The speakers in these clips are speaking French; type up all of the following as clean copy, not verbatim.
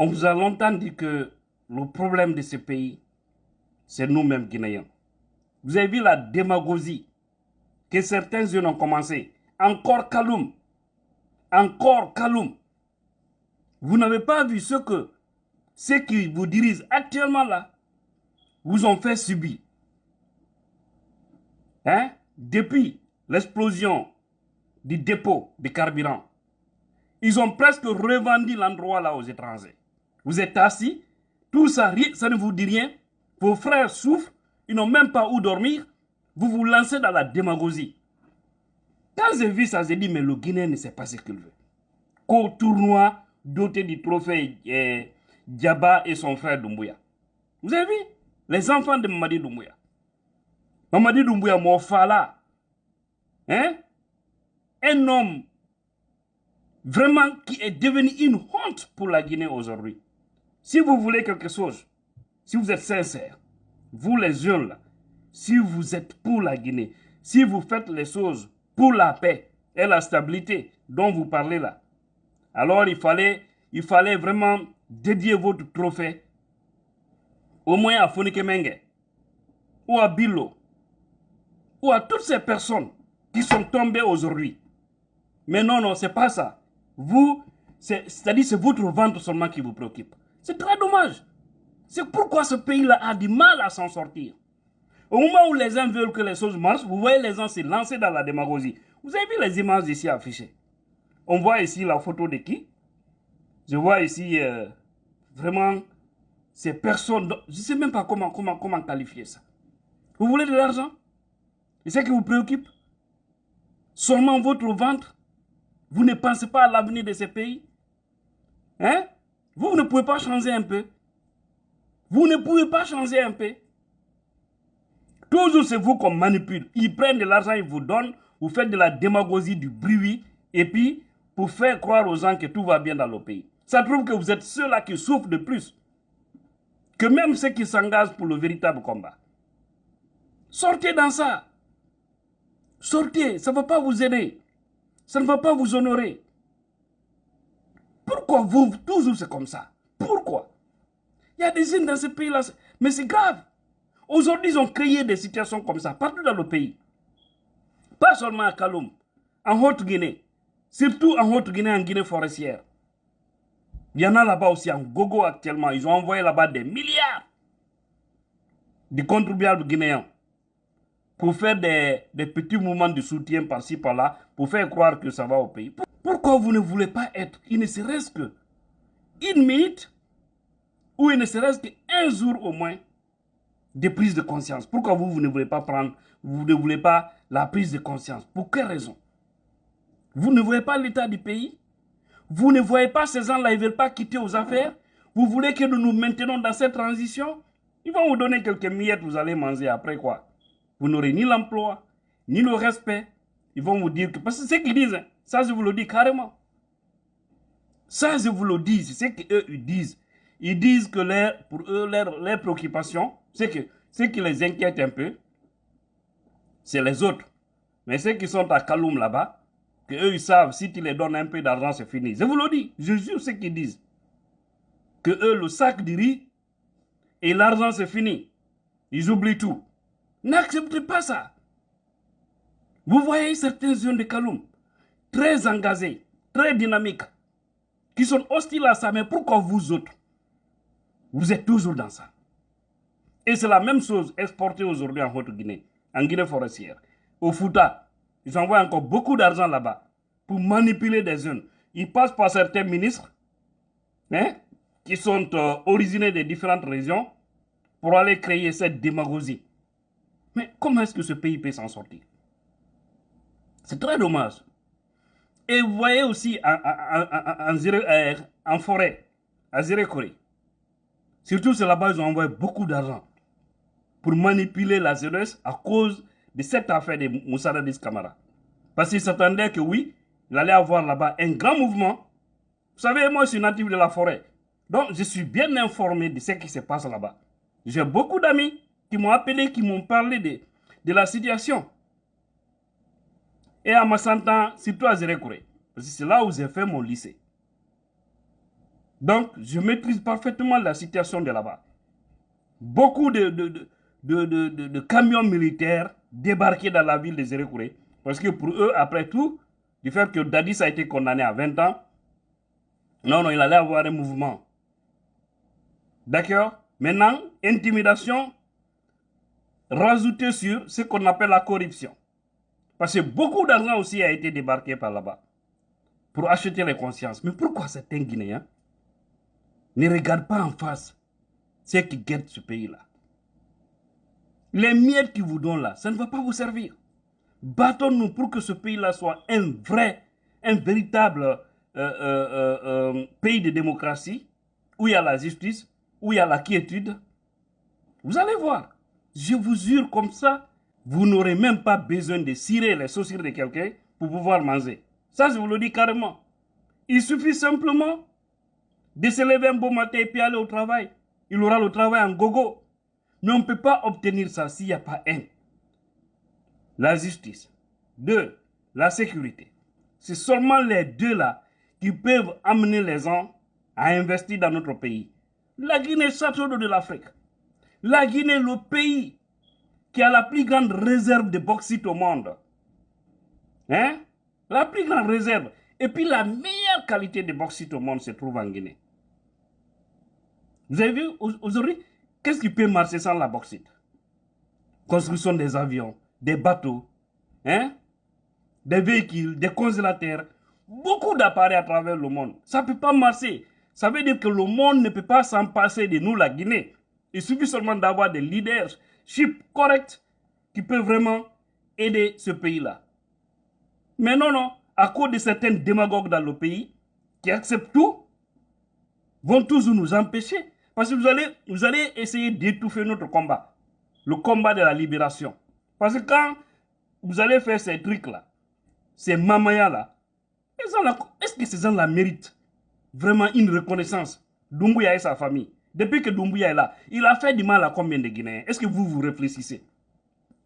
On vous a longtemps dit que le problème de ce pays, c'est nous-mêmes Guinéens. Vous avez vu la démagogie que certains jeunes ont commencé. Encore Kaloum. Encore Kaloum. Vous n'avez pas vu ce que ceux qui vous dirigent actuellement là vous ont fait subir. Hein? Depuis l'explosion du dépôt de carburant, ils ont presque revendu l'endroit là aux étrangers. Vous êtes assis, tout ça, ça ne vous dit rien. Vos frères souffrent, ils n'ont même pas où dormir. Vous vous lancez dans la démagogie. Quand j'ai vu ça, j'ai dit, mais le Guinéen ne sait pas ce qu'il veut. Qu'au tournoi doté du trophée Diaba et son frère Doumbouya. Vous avez vu? Les enfants de Mamadi Doumbouya. Mamadi Doumbouya, mon fala. Hein? Un homme vraiment qui est devenu une honte pour la Guinée aujourd'hui. Si vous voulez quelque chose, si vous êtes sincère, vous les jeunes là, si vous êtes pour la Guinée, si vous faites les choses pour la paix et la stabilité dont vous parlez là, alors il fallait vraiment dédier votre trophée au moins à Fonike Mengue, ou à Bilo, ou à toutes ces personnes qui sont tombées aujourd'hui. Mais non, non, c'est pas ça. Vous, c'est-à-dire c'est votre ventre seulement qui vous préoccupe. C'est très dommage. C'est pourquoi ce pays-là a du mal à s'en sortir. Au moment où les gens veulent que les choses marchent, vous voyez les gens se lancer dans la démagogie. Vous avez vu les images ici affichées? On voit ici la photo de qui? Je vois ici vraiment ces personnes. Je ne sais même pas comment qualifier ça. Vous voulez de l'argent? Et ce qui vous préoccupe? Seulement votre ventre? Vous ne pensez pas à l'avenir de ces pays? Hein? Vous ne pouvez pas changer un peu? Vous ne pouvez pas changer un peu? Toujours c'est vous qu'on manipule. Ils prennent de l'argent, ils vous donnent, vous faites de la démagogie, du bruit, et puis pour faire croire aux gens que tout va bien dans le pays. Ça prouve que vous êtes ceux-là qui souffrent de plus que même ceux qui s'engagent pour le véritable combat. Sortez dans ça. Sortez, ça ne va pas vous aider. Ça ne va pas vous honorer. Pourquoi vous, toujours c'est comme ça? Pourquoi? Il y a des jeunes dans ce pays-là, mais c'est grave. Aujourd'hui, ils ont créé des situations comme ça, partout dans le pays. Pas seulement à Kaloum, en Haute-Guinée, surtout en Haute-Guinée, en Guinée forestière. Il y en a là-bas aussi, en Gogo actuellement. Ils ont envoyé là-bas des milliards de contribuables guinéens pour faire des petits mouvements de soutien par-ci, par-là, pour faire croire que ça va au pays. Pourquoi vous ne voulez pas être, il ne serait-ce que une minute, ou il ne serait-ce qu'un jour au moins, de prise de conscience? Pourquoi vous ne voulez pas prendre, vous ne voulez pas la prise de conscience? Pour quelle raison? Vous ne voyez pas l'état du pays? Vous ne voyez pas ces gens-là, ils ne veulent pas quitter aux affaires? Vous voulez que nous nous maintenons dans cette transition? Ils vont vous donner quelques miettes, vous allez manger après quoi? Vous n'aurez ni l'emploi, ni le respect. Ils vont vous dire que... Parce que c'est ce qu'ils disent, hein, ça je vous le dis carrément. Ça je vous le dis, c'est ce qu'eux ils disent. Ils disent que pour eux, leur préoccupation, c'est que ce qui les inquiète un peu, c'est les autres. Mais ceux qui sont à Kaloum là-bas, que eux ils savent, si tu les donnes un peu d'argent, c'est fini. Je vous le dis, je jure ce qu'ils disent. Que eux, le sac de riz et l'argent, c'est fini. Ils oublient tout. N'acceptez pas ça. Vous voyez certains jeunes de Kaloum, très engagés, très dynamiques, qui sont hostiles à ça, mais pourquoi vous autres, vous êtes toujours dans ça? Et c'est la même chose exportée aujourd'hui en Haute-Guinée, en Guinée forestière. Au Fouta, ils envoient encore beaucoup d'argent là-bas pour manipuler des jeunes. Ils passent par certains ministres hein, qui sont originés des différentes régions pour aller créer cette démagogie. Mais comment est-ce que ce pays peut s'en sortir? C'est très dommage. Et vous voyez aussi en forêt, à Zérékoré, surtout c'est là-bas ils ont envoyé beaucoup d'argent pour manipuler la jeunesse à cause de cette affaire de Moussa Dadis Camara. Parce qu'ils s'attendaient que oui, il allait avoir là-bas un grand mouvement. Vous savez, moi je suis natif de la forêt. Donc je suis bien informé de ce qui se passe là-bas. J'ai beaucoup d'amis qui m'ont appelé, qui m'ont parlé de la situation. Et à Massantan, surtout à Zérékoré. Parce que c'est là où j'ai fait mon lycée. Donc, je maîtrise parfaitement la situation de là-bas. Beaucoup de camions militaires débarqués dans la ville de Zérékouré. Parce que pour eux, après tout, du fait que Dadis a été condamné à 20 ans, non, il allait avoir un mouvement. D'accord? Maintenant, intimidation, rajoutée sur ce qu'on appelle la corruption. Parce que beaucoup d'argent aussi a été débarqué par là-bas pour acheter les consciences. Mais pourquoi certains Guinéens ne regardent pas en face ceux qui guettent ce pays-là? Les miettes qu'ils vous donnent là, ça ne va pas vous servir. Battons-nous pour que ce pays-là soit un véritable pays de démocratie, où il y a la justice, où il y a la quiétude. Vous allez voir. Je vous jure comme ça, vous n'aurez même pas besoin de cirer les chaussures de quelqu'un pour pouvoir manger. Ça, je vous le dis carrément. Il suffit simplement de se lever un beau matin et puis aller au travail. Il aura le travail en gogo. Mais on ne peut pas obtenir ça s'il n'y a pas la justice. 2, la sécurité. C'est seulement les deux là qui peuvent amener les gens à investir dans notre pays. La Guinée est château d'eau de l'Afrique. La Guinée est le pays qui a la plus grande réserve de bauxite au monde. Hein? La plus grande réserve. Et puis la meilleure qualité de bauxite au monde se trouve en Guinée. Vous avez vu aujourd'hui, qu'est-ce qui peut marcher sans la bauxite? Construction des avions, des bateaux, hein? Des véhicules, des congélateurs, beaucoup d'appareils à travers le monde. Ça ne peut pas marcher. Ça veut dire que le monde ne peut pas s'en passer de nous, la Guinée. Il suffit seulement d'avoir des leadership corrects qui peuvent vraiment aider ce pays-là. Mais non, à cause de certains démagogues dans le pays qui acceptent tout, vont toujours nous empêcher. Parce que vous allez essayer d'étouffer notre combat. Le combat de la libération. Parce que quand vous allez faire ces trucs-là, ces mamayas-là, est-ce que ces gens-là méritent vraiment une reconnaissance? Doumbouya et sa famille. Depuis que Doumbouya est là, il a fait du mal à combien de Guinéens? Est-ce que vous réfléchissez?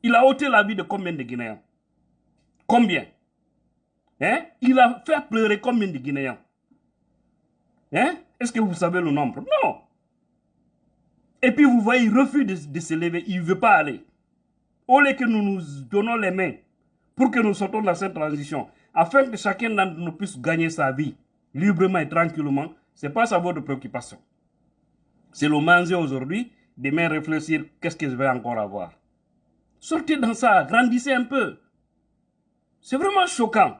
Il a ôté la vie de combien de Guinéens? Combien? Hein? Il a fait pleurer combien de Guinéens? Hein? Est-ce que vous savez le nombre? Non. Et puis vous voyez, il refuse de se lever, il ne veut pas aller. Au lieu que nous nous donnons les mains pour que nous sortons dans cette transition, afin que chacun d'entre nous puisse gagner sa vie librement et tranquillement, ce n'est pas ça votre préoccupation. C'est le manger aujourd'hui, demain réfléchir, qu'est-ce que je vais encore avoir. Sortez dans ça, grandissez un peu. C'est vraiment choquant.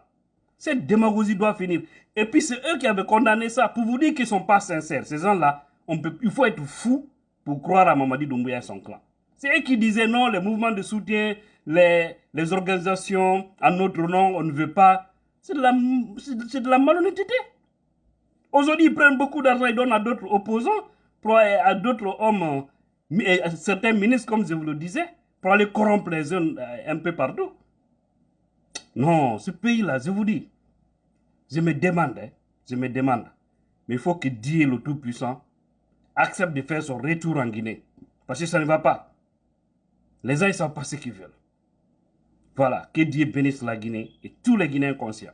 Cette démagogie doit finir. Et puis c'est eux qui avaient condamné ça pour vous dire qu'ils ne sont pas sincères. Ces gens-là, il faut être fou pour croire à Mamadi Doumbouya et son clan. C'est eux qui disaient non, les mouvements de soutien, les organisations, à notre nom, on ne veut pas. C'est de la malhonnêteté. Aujourd'hui, ils prennent beaucoup d'argent et donnent à d'autres opposants, à d'autres hommes, certains ministres, comme je vous le disais, pour aller corrompre les jeunes un peu partout. Non, ce pays-là, je vous dis, je me demande, mais il faut que Dieu, le Tout-Puissant, accepte de faire son retour en Guinée. Parce que ça ne va pas. Les gens ne savent pas ce qu'ils veulent. Voilà, que Dieu bénisse la Guinée et tous les Guinéens conscients.